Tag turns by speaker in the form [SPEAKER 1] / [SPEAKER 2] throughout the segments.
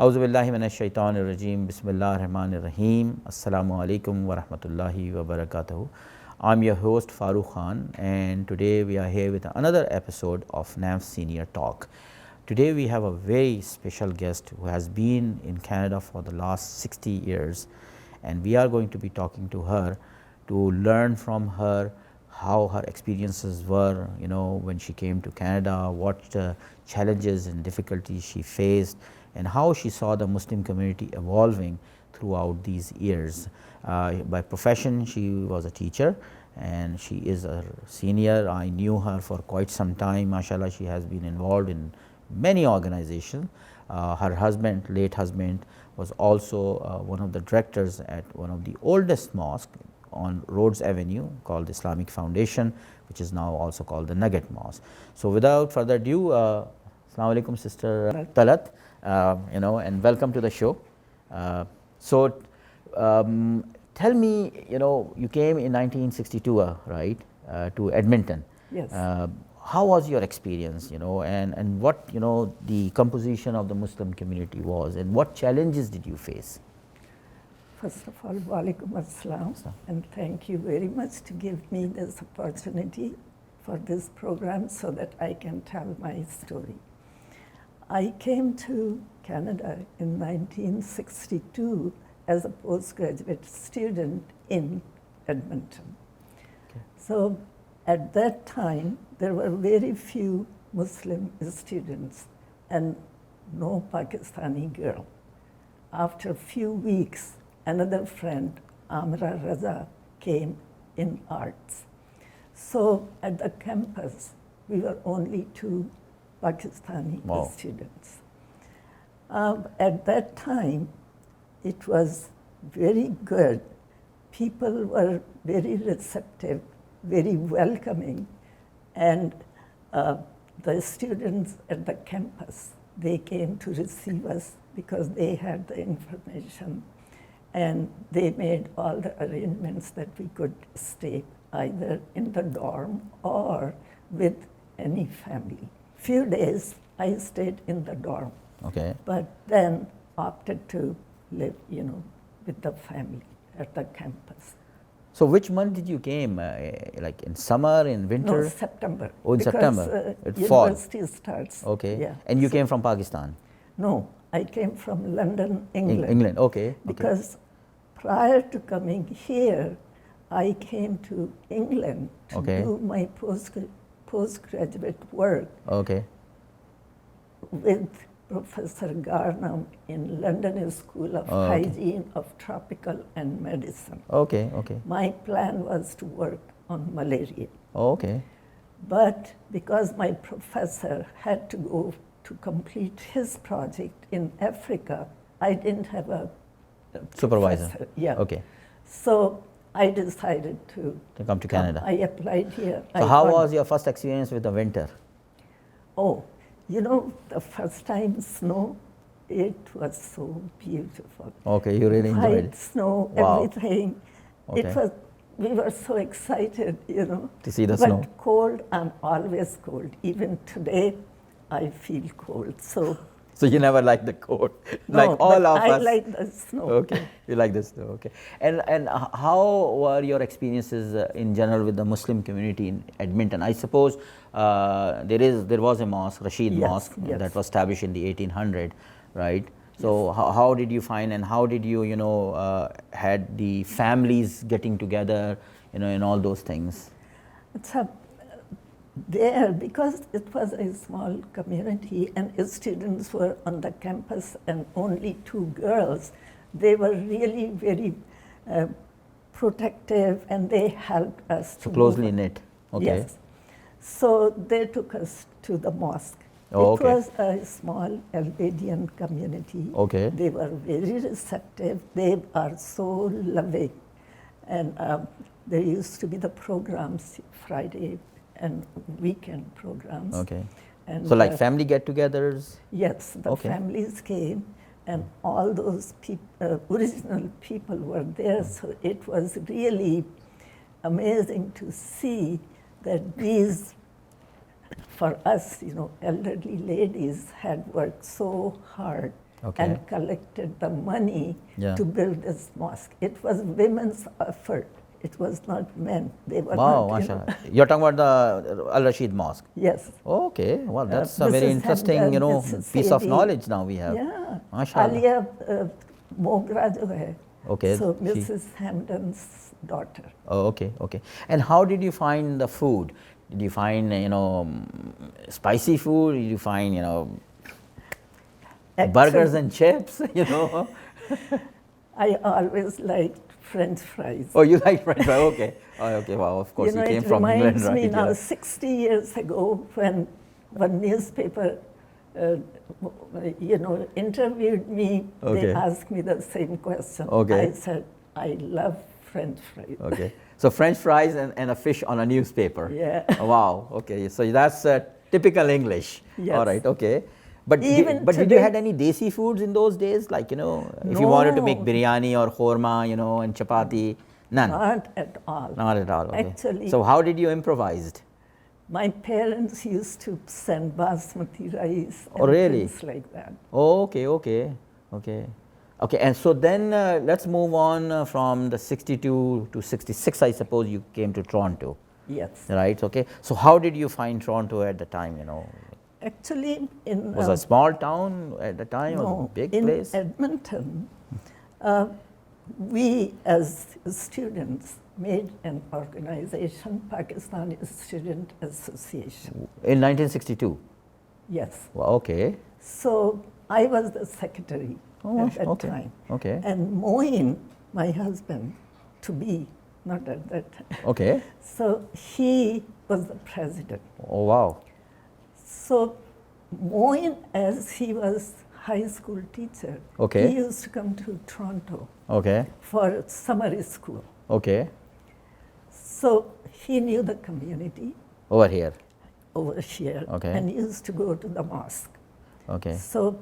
[SPEAKER 1] Auzu billahi minash shaitanir rajim. Bismillahir rahmanir rahim. Assalamu alaikum wa rahmatullahi wa barakatuhu. I'm your host Farooq Khan, and today we are here with another episode of NAMF Senior Talk. Today we have a very special guest who has been in Canada for the last 60 years, and we are going to be talking to her to learn from her how her experiences were, when she came to Canada, what challenges and difficulties she faced, and how she saw the Muslim community evolving throughout these years. By profession, she was a teacher, and she is a senior. I knew her for quite some time. MashaAllah, she has been involved in many organizations. Her husband, late husband, was also one of the directors at one of the oldest mosques on Rhodes Avenue called the Islamic Foundation, which is now also called the Nugget Mosque. So without further ado, Assalamu alaikum, Sister Talat, and welcome to the show. Tell me, you came in 1962, right, to Edmonton.
[SPEAKER 2] Yes.
[SPEAKER 1] How was your experience, and what, the composition of the Muslim community was, and what challenges did you face?
[SPEAKER 2] First of all, walaikum assalam, and thank you very much to give me this opportunity for this program so that I can tell my story. I came to Canada in 1962 as a postgraduate student in Edmonton.
[SPEAKER 1] Okay.
[SPEAKER 2] So at that time, there were very few Muslim students and no Pakistani girl. After a few weeks, another friend, Amra Raza, came in arts. So at the campus, we were only two Pakistani students. At that time, it was very good. People were very receptive, very welcoming, and the students at the campus, they came to receive us because they had the information, and they made all the arrangements that we could stay either in the dorm or with any family. Few days I stayed in the dorm,
[SPEAKER 1] Okay.
[SPEAKER 2] but then opted to live, with the family at the campus.
[SPEAKER 1] So which month did you came? Like in summer, in winter?
[SPEAKER 2] No, September.
[SPEAKER 1] Oh, in
[SPEAKER 2] because,
[SPEAKER 1] September. It's fall.
[SPEAKER 2] University starts.
[SPEAKER 1] Okay.
[SPEAKER 2] Yeah.
[SPEAKER 1] And you came from Pakistan?
[SPEAKER 2] No, I came from London, England.
[SPEAKER 1] England. Okay.
[SPEAKER 2] Because prior to coming here, I came to England to do my postgraduate work
[SPEAKER 1] Okay.
[SPEAKER 2] with Professor Garnham in London School of Hygiene of Tropical and Medicine.
[SPEAKER 1] Okay. Okay.
[SPEAKER 2] My plan was to work on malaria.
[SPEAKER 1] Okay.
[SPEAKER 2] But because my professor had to go to complete his project in Africa, I didn't have a
[SPEAKER 1] Supervisor.
[SPEAKER 2] professor. Yeah.
[SPEAKER 1] Okay.
[SPEAKER 2] So I decided to
[SPEAKER 1] come to Canada.
[SPEAKER 2] I applied here.
[SPEAKER 1] So how was your first experience with the winter?
[SPEAKER 2] Oh, the first time snow, it was so beautiful.
[SPEAKER 1] Okay, you really enjoyed
[SPEAKER 2] White
[SPEAKER 1] it.
[SPEAKER 2] snow,
[SPEAKER 1] Wow.
[SPEAKER 2] everything.
[SPEAKER 1] Okay.
[SPEAKER 2] We were so excited,
[SPEAKER 1] To see the
[SPEAKER 2] but
[SPEAKER 1] snow.
[SPEAKER 2] cold, I'm always cold. Even today, I feel cold. So
[SPEAKER 1] you never liked the cold,
[SPEAKER 2] no,
[SPEAKER 1] like all
[SPEAKER 2] but
[SPEAKER 1] of
[SPEAKER 2] I
[SPEAKER 1] us.
[SPEAKER 2] like the snow.
[SPEAKER 1] Okay, you like the snow. Okay, and how were your experiences in general with the Muslim community in Edmonton? I suppose there was a mosque, Rashid
[SPEAKER 2] Yes,
[SPEAKER 1] Mosque,
[SPEAKER 2] yes.
[SPEAKER 1] that was established in the 1800, right? So yes. how did you find, and how did you had the families getting together, and all those things?
[SPEAKER 2] It's there, because it was a small community and students were on the campus and only two girls, they were really very protective, and they helped us
[SPEAKER 1] So
[SPEAKER 2] to
[SPEAKER 1] closely
[SPEAKER 2] move.
[SPEAKER 1] knit. Okay.
[SPEAKER 2] Yes. So they took us to the mosque.
[SPEAKER 1] Oh,
[SPEAKER 2] it
[SPEAKER 1] okay.
[SPEAKER 2] was a small Albanian community.
[SPEAKER 1] Okay.
[SPEAKER 2] They were very receptive. They are so loving. And there used to be the programs Friday and weekend programs.
[SPEAKER 1] Okay.
[SPEAKER 2] And
[SPEAKER 1] So like family get-togethers?
[SPEAKER 2] yes, the
[SPEAKER 1] Okay.
[SPEAKER 2] families came, and all those original people were there. So it was really amazing to see that these, for us, elderly ladies had worked so hard
[SPEAKER 1] Okay.
[SPEAKER 2] and collected the money
[SPEAKER 1] Yeah.
[SPEAKER 2] to build this mosque. It was women's effort. It was not men. They were
[SPEAKER 1] Wow,
[SPEAKER 2] not,
[SPEAKER 1] mashallah. You're talking about the Al Rashid Mosque.
[SPEAKER 2] Yes.
[SPEAKER 1] Okay, well, that's a very
[SPEAKER 2] Mrs.
[SPEAKER 1] interesting,
[SPEAKER 2] Hamdan,
[SPEAKER 1] you know,
[SPEAKER 2] Mrs.
[SPEAKER 1] piece of
[SPEAKER 2] Saidi.
[SPEAKER 1] knowledge now we have.
[SPEAKER 2] Yeah.
[SPEAKER 1] Mashallah.
[SPEAKER 2] Alia Mogra jo hai.
[SPEAKER 1] Okay,
[SPEAKER 2] So
[SPEAKER 1] she-
[SPEAKER 2] Mrs. Hamdan's daughter.
[SPEAKER 1] Oh, okay, okay. And how did you find the food? Did you find, you know, spicy food? Did you find, you know, burgers and chips, you know?
[SPEAKER 2] I always liked French fries.
[SPEAKER 1] Oh, you like French fries? Okay. Oh, okay, wow, of course, you,
[SPEAKER 2] know,
[SPEAKER 1] came
[SPEAKER 2] it
[SPEAKER 1] from England,
[SPEAKER 2] reminds
[SPEAKER 1] right?
[SPEAKER 2] me now,
[SPEAKER 1] Yeah.
[SPEAKER 2] 60 years ago, when one newspaper, you know, interviewed me,
[SPEAKER 1] Okay.
[SPEAKER 2] they asked me the same question.
[SPEAKER 1] Okay.
[SPEAKER 2] I said, I love French fries.
[SPEAKER 1] Okay. So French fries and a fish on a newspaper.
[SPEAKER 2] Yeah.
[SPEAKER 1] Oh, wow. Okay. So that's typical English.
[SPEAKER 2] Yes.
[SPEAKER 1] All right. Okay. But
[SPEAKER 2] Even
[SPEAKER 1] did you
[SPEAKER 2] today-
[SPEAKER 1] had any desi foods in those days? Like, you know, if you wanted to make
[SPEAKER 2] No.
[SPEAKER 1] biryani or korma, you know, and chapati, none.
[SPEAKER 2] Not at all.
[SPEAKER 1] Not at all. Okay.
[SPEAKER 2] Actually-
[SPEAKER 1] So how did you improvise?
[SPEAKER 2] My parents used to send basmati rice and
[SPEAKER 1] Oh, really?
[SPEAKER 2] things like that.
[SPEAKER 1] Oh, okay. Okay. Okay. Okay. And so then let's move on from the 62 to 66. I suppose you came to Toronto,
[SPEAKER 2] Yes.
[SPEAKER 1] right? Okay. So how did you find Toronto at the time? You know.
[SPEAKER 2] Actually, in
[SPEAKER 1] Was a small town at the time or a
[SPEAKER 2] no,
[SPEAKER 1] big
[SPEAKER 2] in
[SPEAKER 1] place?
[SPEAKER 2] Edmonton, we as students made an organization, Pakistani Student Association.
[SPEAKER 1] In 1962.
[SPEAKER 2] Yes.
[SPEAKER 1] Well, okay.
[SPEAKER 2] So I was the secretary at that
[SPEAKER 1] okay.
[SPEAKER 2] time.
[SPEAKER 1] Okay.
[SPEAKER 2] And Moin, my husband, to be, not at that time.
[SPEAKER 1] Okay.
[SPEAKER 2] So he was the president.
[SPEAKER 1] Oh, wow.
[SPEAKER 2] So Moin, as he was high school teacher,
[SPEAKER 1] Okay.
[SPEAKER 2] he used to come to Toronto
[SPEAKER 1] Okay.
[SPEAKER 2] for summer school.
[SPEAKER 1] Okay.
[SPEAKER 2] So he knew the community
[SPEAKER 1] Over here.
[SPEAKER 2] over here
[SPEAKER 1] Okay.
[SPEAKER 2] and used to go to the mosque.
[SPEAKER 1] Okay.
[SPEAKER 2] So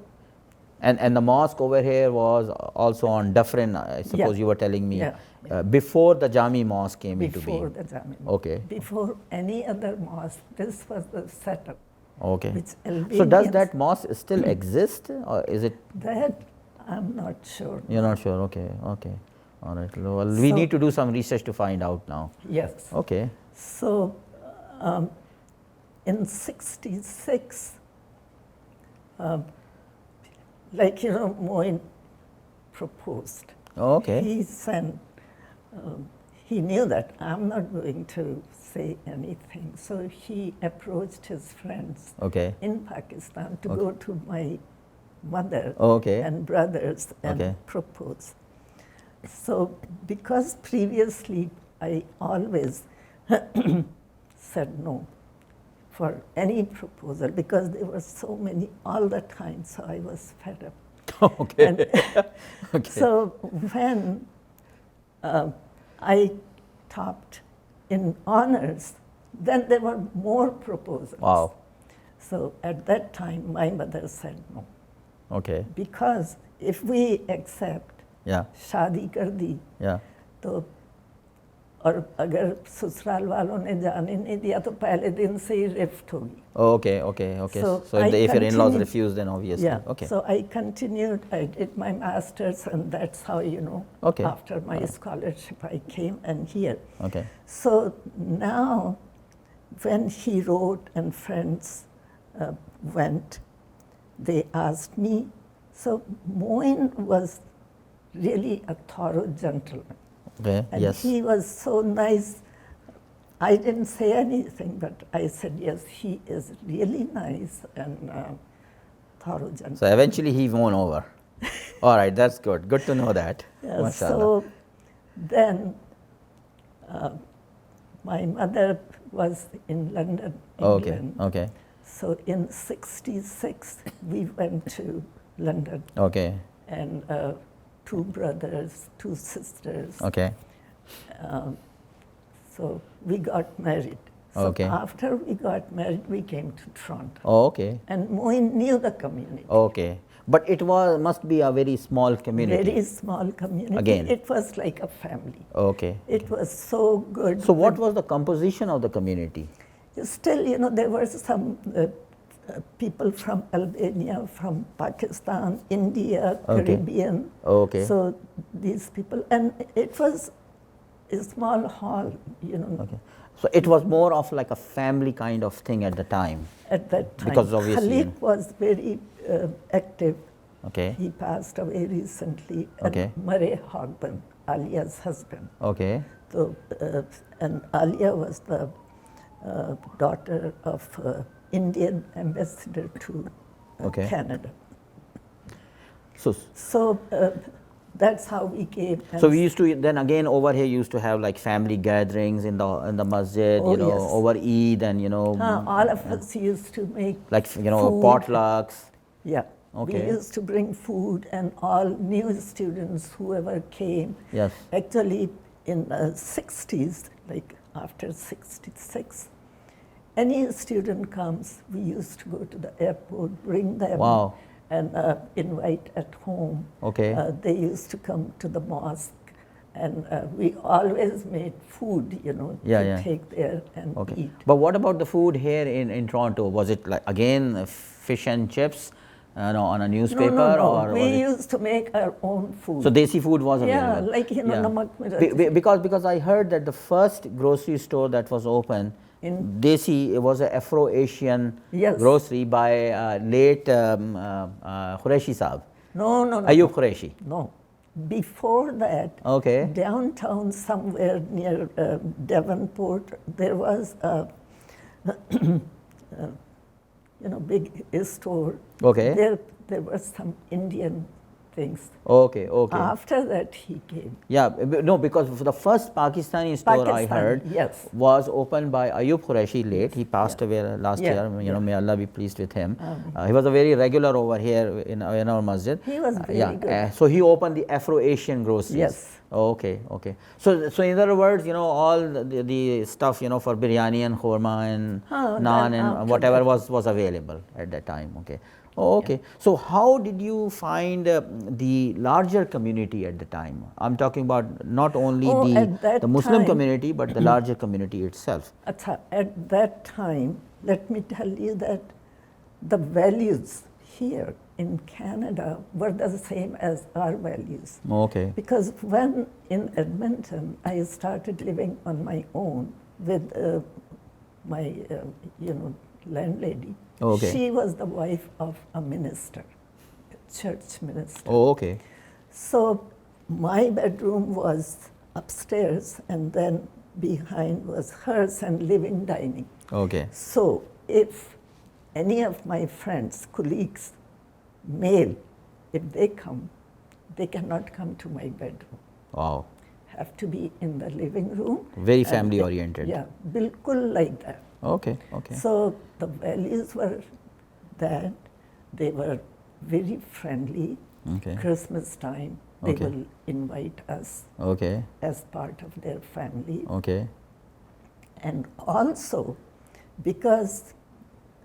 [SPEAKER 1] And the mosque over here was also on Dufferin, I suppose
[SPEAKER 2] Yeah.
[SPEAKER 1] you were telling me,
[SPEAKER 2] Yeah.
[SPEAKER 1] Before the Jami Mosque came into
[SPEAKER 2] before
[SPEAKER 1] being.
[SPEAKER 2] the Jami,
[SPEAKER 1] Okay.
[SPEAKER 2] before any other mosque, this was the setup.
[SPEAKER 1] Okay.
[SPEAKER 2] Which
[SPEAKER 1] So does
[SPEAKER 2] Albanians-
[SPEAKER 1] that mosque still exist or is it,
[SPEAKER 2] That I'm not sure.
[SPEAKER 1] you're not sure? Okay. Okay. All right. Well, we
[SPEAKER 2] So-
[SPEAKER 1] need to do some research to find out now.
[SPEAKER 2] Yes.
[SPEAKER 1] Okay.
[SPEAKER 2] So in 66, like, you know, Moin proposed.
[SPEAKER 1] Okay.
[SPEAKER 2] He sent, he knew that I'm not going to say anything. So he approached his friends
[SPEAKER 1] Okay.
[SPEAKER 2] in Pakistan to
[SPEAKER 1] Okay.
[SPEAKER 2] go to my mother
[SPEAKER 1] Okay.
[SPEAKER 2] and brothers and
[SPEAKER 1] Okay.
[SPEAKER 2] propose. So because previously I always said no for any proposal because there were so many all the time, so I was fed up.
[SPEAKER 1] Okay.
[SPEAKER 2] And
[SPEAKER 1] Okay.
[SPEAKER 2] so when I topped in honors, then there were more proposals.
[SPEAKER 1] Wow.
[SPEAKER 2] So at that time, my mother said no.
[SPEAKER 1] Okay.
[SPEAKER 2] Because if we accept
[SPEAKER 1] Yeah.
[SPEAKER 2] शादी कर दी
[SPEAKER 1] Yeah.
[SPEAKER 2] तो और अगर ससुराल वालों ने जाने नहीं दिया तो पहले दिन से ही रिफ्ट होगी.
[SPEAKER 1] Oh, okay. Okay. Okay.
[SPEAKER 2] So
[SPEAKER 1] So, if,
[SPEAKER 2] I
[SPEAKER 1] if your in-laws
[SPEAKER 2] continued-
[SPEAKER 1] refuse, then obviously.
[SPEAKER 2] Yeah.
[SPEAKER 1] Okay.
[SPEAKER 2] So I continued. I did my masters, and that's how, you know.
[SPEAKER 1] Okay.
[SPEAKER 2] After my scholarship, I came and here.
[SPEAKER 1] Okay.
[SPEAKER 2] So now, when he wrote and friends went, they asked me. So Moin was really a thorough gentleman.
[SPEAKER 1] Okay.
[SPEAKER 2] And
[SPEAKER 1] Yes.
[SPEAKER 2] he was so nice. I didn't say anything, but I said, yes, he is really nice and thorough gentleman.
[SPEAKER 1] So eventually he won over. All right. That's good. Good to know that.
[SPEAKER 2] Yeah,
[SPEAKER 1] Mashallah.
[SPEAKER 2] so then my mother was in London,
[SPEAKER 1] Okay.
[SPEAKER 2] England.
[SPEAKER 1] Okay.
[SPEAKER 2] So in 66, we went to London,
[SPEAKER 1] Okay.
[SPEAKER 2] and 2 brothers, 2 sisters.
[SPEAKER 1] Okay.
[SPEAKER 2] So we got married. So
[SPEAKER 1] Okay.
[SPEAKER 2] after we got married, we came to Toronto.
[SPEAKER 1] Oh, okay.
[SPEAKER 2] And Moin knew the community.
[SPEAKER 1] Okay. But it must be a very small community.
[SPEAKER 2] Very small community.
[SPEAKER 1] Again.
[SPEAKER 2] It was like a family.
[SPEAKER 1] Okay.
[SPEAKER 2] It was so good.
[SPEAKER 1] So what was the composition of the community?
[SPEAKER 2] Still, you know, there were some people from Albania, from Pakistan, India,
[SPEAKER 1] Okay.
[SPEAKER 2] Caribbean.
[SPEAKER 1] Okay.
[SPEAKER 2] So these people, and it was a small hall,
[SPEAKER 1] Okay. So it was more of like a family kind of thing at the time.
[SPEAKER 2] at that time.
[SPEAKER 1] Because obviously-
[SPEAKER 2] Khalid was very active.
[SPEAKER 1] Okay.
[SPEAKER 2] He passed away recently.
[SPEAKER 1] Okay.
[SPEAKER 2] And Murray Hogben, Alia's husband.
[SPEAKER 1] Okay.
[SPEAKER 2] So, and Alia was the daughter of Indian ambassador to
[SPEAKER 1] Okay.
[SPEAKER 2] Canada.
[SPEAKER 1] So
[SPEAKER 2] So that's how we came. and
[SPEAKER 1] so we used to then again over here used to have like family gatherings in the masjid,
[SPEAKER 2] Oh, yes.
[SPEAKER 1] over Eid and
[SPEAKER 2] all of us used to make
[SPEAKER 1] like
[SPEAKER 2] food.
[SPEAKER 1] potlucks.
[SPEAKER 2] Yeah.
[SPEAKER 1] Okay.
[SPEAKER 2] We used to bring food, and all new students, whoever came.
[SPEAKER 1] Yes.
[SPEAKER 2] Actually, in the 60s, like after 66, any student comes, we used to go to the airport, bring them,
[SPEAKER 1] Wow.
[SPEAKER 2] and invite at home.
[SPEAKER 1] Okay.
[SPEAKER 2] They used to come to the mosque, and we always made food,
[SPEAKER 1] Yeah,
[SPEAKER 2] to
[SPEAKER 1] yeah.
[SPEAKER 2] take there and
[SPEAKER 1] Okay.
[SPEAKER 2] eat.
[SPEAKER 1] But what about the food here in Toronto? Was it like again fish and chips on a newspaper
[SPEAKER 2] No.
[SPEAKER 1] or
[SPEAKER 2] We
[SPEAKER 1] was it?
[SPEAKER 2] used to make our own food.
[SPEAKER 1] So desi food was
[SPEAKER 2] Yeah,
[SPEAKER 1] available.
[SPEAKER 2] like,
[SPEAKER 1] Yeah.
[SPEAKER 2] namak mirchi.
[SPEAKER 1] Because I heard that the first grocery store that was open
[SPEAKER 2] In-
[SPEAKER 1] Desi, it was an Afro-Asian
[SPEAKER 2] Yes.
[SPEAKER 1] grocery by late Qureshi Saab,
[SPEAKER 2] No.
[SPEAKER 1] Ayub Qureshi.
[SPEAKER 2] No. Before that,
[SPEAKER 1] Okay.
[SPEAKER 2] downtown somewhere near Devonport, there was a big store.
[SPEAKER 1] Okay.
[SPEAKER 2] There were some Indian things.
[SPEAKER 1] Okay.
[SPEAKER 2] After that, he came.
[SPEAKER 1] Yeah, no, because the first Pakistani store I
[SPEAKER 2] Pakistani,
[SPEAKER 1] heard
[SPEAKER 2] yes.
[SPEAKER 1] was opened by Ayub Qureshi late. He passed away last
[SPEAKER 2] Yeah,
[SPEAKER 1] year.
[SPEAKER 2] yeah.
[SPEAKER 1] May Allah be pleased with him. He was a very regular over here in our masjid.
[SPEAKER 2] He was very good.
[SPEAKER 1] So he opened the Afro-Asian groceries.
[SPEAKER 2] Yes.
[SPEAKER 1] Okay. So in other words, all the stuff, for biryani and khorma and naan
[SPEAKER 2] then after
[SPEAKER 1] and whatever
[SPEAKER 2] that-
[SPEAKER 1] was available at that time. Okay. Oh, okay. So how did you find the larger community at the time? I'm talking about not only
[SPEAKER 2] at that
[SPEAKER 1] the Muslim
[SPEAKER 2] time-
[SPEAKER 1] community, but the larger community itself.
[SPEAKER 2] At that time, let me tell you that the values here in Canada were the same as our values.
[SPEAKER 1] Okay.
[SPEAKER 2] Because when in Edmonton, I started living on my own with my, landlady.
[SPEAKER 1] Okay.
[SPEAKER 2] She was the wife of a minister, a church minister.
[SPEAKER 1] Oh, okay.
[SPEAKER 2] So my bedroom was upstairs, and then behind was hers and living dining.
[SPEAKER 1] Okay.
[SPEAKER 2] So if any of my friends, colleagues, male, if they come, they cannot come to my bedroom.
[SPEAKER 1] Wow.
[SPEAKER 2] Have to be in the living room.
[SPEAKER 1] Very
[SPEAKER 2] and
[SPEAKER 1] family
[SPEAKER 2] they-
[SPEAKER 1] oriented.
[SPEAKER 2] Yeah, bilkul like that.
[SPEAKER 1] Okay.
[SPEAKER 2] So the values were that they were very friendly.
[SPEAKER 1] Okay.
[SPEAKER 2] Christmas time, they
[SPEAKER 1] Okay.
[SPEAKER 2] will invite us
[SPEAKER 1] Okay.
[SPEAKER 2] as part of their family.
[SPEAKER 1] Okay.
[SPEAKER 2] And also, because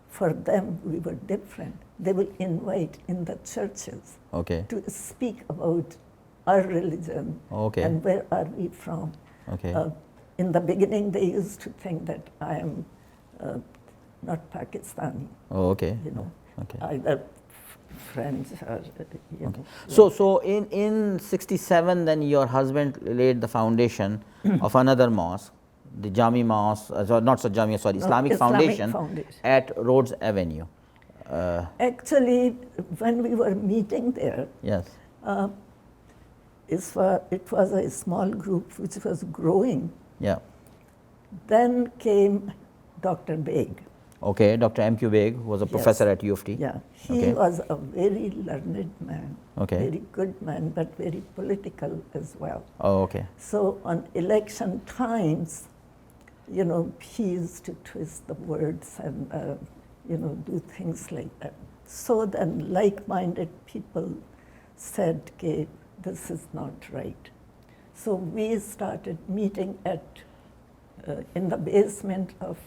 [SPEAKER 2] for them we were different, they will invite in the churches
[SPEAKER 1] Okay.
[SPEAKER 2] to speak about our religion
[SPEAKER 1] Okay.
[SPEAKER 2] and where are we from.
[SPEAKER 1] Okay.
[SPEAKER 2] In the beginning, they used to think that I am not Pakistani,
[SPEAKER 1] Oh, okay. Okay.
[SPEAKER 2] either French or,
[SPEAKER 1] So in 67, then your husband laid the foundation of another mosque, the Jami Mosque, Islamic Foundation at Rhodes Avenue.
[SPEAKER 2] Actually, when we were meeting there,
[SPEAKER 1] Yes.
[SPEAKER 2] it was a small group which was growing.
[SPEAKER 1] Yeah.
[SPEAKER 2] Then came Dr. Beg.
[SPEAKER 1] Okay. Dr. M.Q. Beg was a professor at U of T.
[SPEAKER 2] Yeah, he
[SPEAKER 1] Okay.
[SPEAKER 2] was a very learned man,
[SPEAKER 1] Okay.
[SPEAKER 2] very good man, but very political as well.
[SPEAKER 1] Oh, okay.
[SPEAKER 2] So on election times, he used to twist the words and, do things like that. So then like-minded people said, okay, this is not right. So we started meeting in the basement of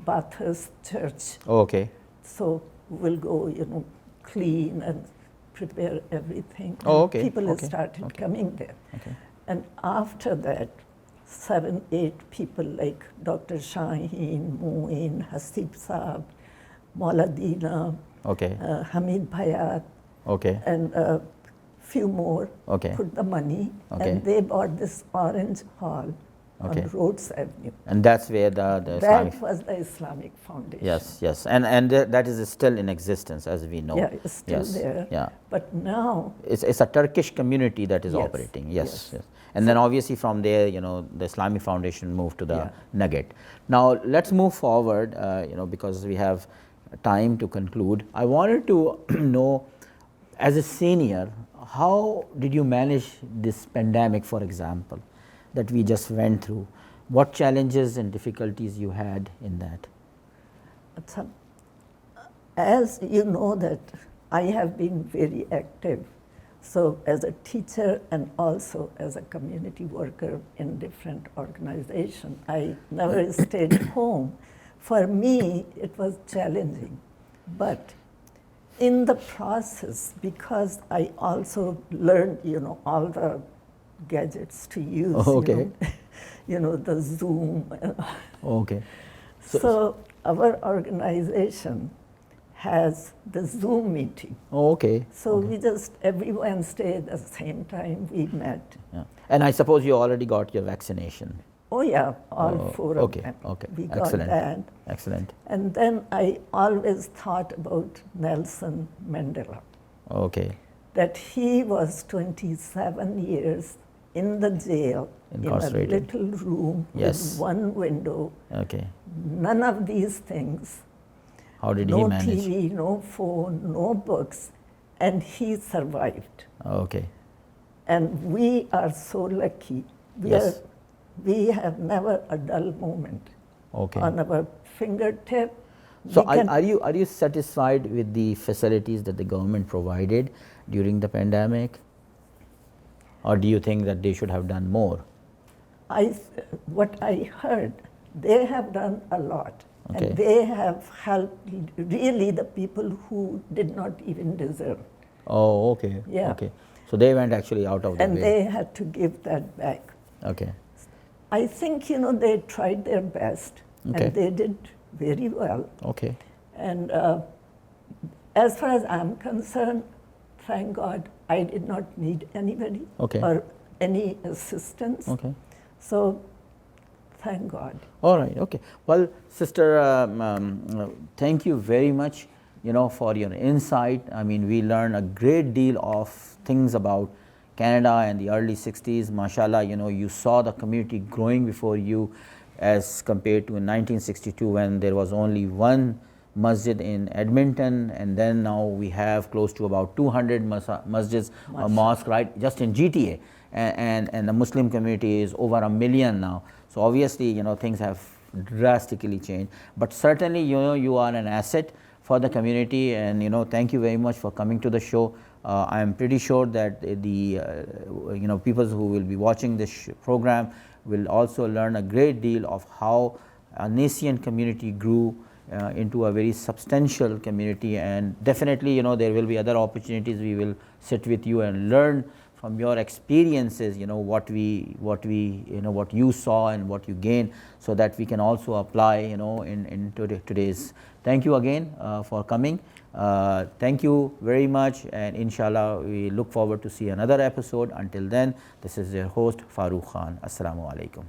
[SPEAKER 2] Bathurst Church.
[SPEAKER 1] Okay.
[SPEAKER 2] So we'll go, clean and prepare everything.
[SPEAKER 1] Oh,
[SPEAKER 2] And
[SPEAKER 1] okay,
[SPEAKER 2] people
[SPEAKER 1] okay,
[SPEAKER 2] started
[SPEAKER 1] okay.
[SPEAKER 2] coming there.
[SPEAKER 1] Okay.
[SPEAKER 2] And after that, 7, 8 people like Dr. Shaheen, Moeen, Hasib Saab, Mauladina,
[SPEAKER 1] Okay.
[SPEAKER 2] Hamid Bhayat,
[SPEAKER 1] Okay.
[SPEAKER 2] and a few more
[SPEAKER 1] Okay.
[SPEAKER 2] put the money,
[SPEAKER 1] Okay.
[SPEAKER 2] and they bought this orange hall
[SPEAKER 1] Okay.
[SPEAKER 2] on Rhodes Avenue.
[SPEAKER 1] And that's where the Islamic.
[SPEAKER 2] That was the Islamic Foundation.
[SPEAKER 1] Yes, yes, and that is still in existence, as we know.
[SPEAKER 2] Yeah, it's still
[SPEAKER 1] Yes,
[SPEAKER 2] there.
[SPEAKER 1] yeah.
[SPEAKER 2] But now,
[SPEAKER 1] It's a Turkish community that is
[SPEAKER 2] Yes,
[SPEAKER 1] operating. Yes,
[SPEAKER 2] yes.
[SPEAKER 1] yes. And then obviously from there, the Islamic Foundation moved to the
[SPEAKER 2] Yeah.
[SPEAKER 1] Nugget. Now let's move forward. Because we have time to conclude. I wanted to know, as a senior, how did you manage this pandemic, for example, that we just went through? What challenges and difficulties you had in that?
[SPEAKER 2] so, as you know that I have been very active, so as a teacher and also as a community worker in different organizations, I never stayed home. For me, it was challenging, but in the process, because I also learned, all the gadgets to use,
[SPEAKER 1] Okay.
[SPEAKER 2] the Zoom.
[SPEAKER 1] Okay.
[SPEAKER 2] So our organization has the Zoom meeting.
[SPEAKER 1] Oh, okay.
[SPEAKER 2] So we just, every Wednesday at the same time we met.
[SPEAKER 1] Yeah. And I suppose you already got your vaccination.
[SPEAKER 2] Oh yeah, all
[SPEAKER 1] Oh,
[SPEAKER 2] four
[SPEAKER 1] okay,
[SPEAKER 2] of them.
[SPEAKER 1] okay.
[SPEAKER 2] We
[SPEAKER 1] Excellent.
[SPEAKER 2] got that.
[SPEAKER 1] Excellent.
[SPEAKER 2] And then I always thought about Nelson Mandela,
[SPEAKER 1] Okay.
[SPEAKER 2] that he was 27 years in the jail in a
[SPEAKER 1] Incarcerated.
[SPEAKER 2] little room
[SPEAKER 1] Yes.
[SPEAKER 2] with one window,
[SPEAKER 1] Okay.
[SPEAKER 2] none of these things.
[SPEAKER 1] How did he
[SPEAKER 2] No
[SPEAKER 1] manage?
[SPEAKER 2] TV, no phone, no books, and he survived.
[SPEAKER 1] Okay.
[SPEAKER 2] And we are so lucky.
[SPEAKER 1] Yes.
[SPEAKER 2] We have never a dull moment.
[SPEAKER 1] Okay.
[SPEAKER 2] On our fingertip.
[SPEAKER 1] So
[SPEAKER 2] we can-
[SPEAKER 1] are you satisfied with the facilities that the government provided during the pandemic? Or do you think that they should have done more?
[SPEAKER 2] What I heard, they have done a lot.
[SPEAKER 1] Okay.
[SPEAKER 2] And they have helped really the people who did not even deserve.
[SPEAKER 1] Oh, okay.
[SPEAKER 2] Yeah.
[SPEAKER 1] Okay. So they went actually out of the
[SPEAKER 2] And
[SPEAKER 1] way.
[SPEAKER 2] they had to give that back.
[SPEAKER 1] Okay.
[SPEAKER 2] I think, they tried their best.
[SPEAKER 1] Okay.
[SPEAKER 2] And they did very well.
[SPEAKER 1] Okay.
[SPEAKER 2] And as far as I'm concerned, thank God, I did not need anybody
[SPEAKER 1] Okay.
[SPEAKER 2] or any assistance.
[SPEAKER 1] Okay.
[SPEAKER 2] So, thank God.
[SPEAKER 1] All right. Okay. Well, sister, thank you very much, for your insight. I mean, we learned a great deal of things about Canada and the early 60s. Mashallah, you saw the community growing before you, as compared to in 1962 when there was only one masjid in Edmonton, and then now we have close to about 200 masjids or mosques, right, just in GTA, and the Muslim community is over 1 million now. So obviously, things have drastically changed, but certainly, you are an asset for the community, and thank you very much for coming to the show. I am pretty sure that the people who will be watching this program will also learn a great deal of how a nascent community grew into a very substantial community, and definitely there will be other opportunities. We will sit with you and learn from your experiences, what you saw and what you gained, so that we can also apply in today's. Thank you again for coming. Thank you very much, and inshallah we look forward to see another episode. Until then, this is your host Farooq Khan. Assalamu alaikum.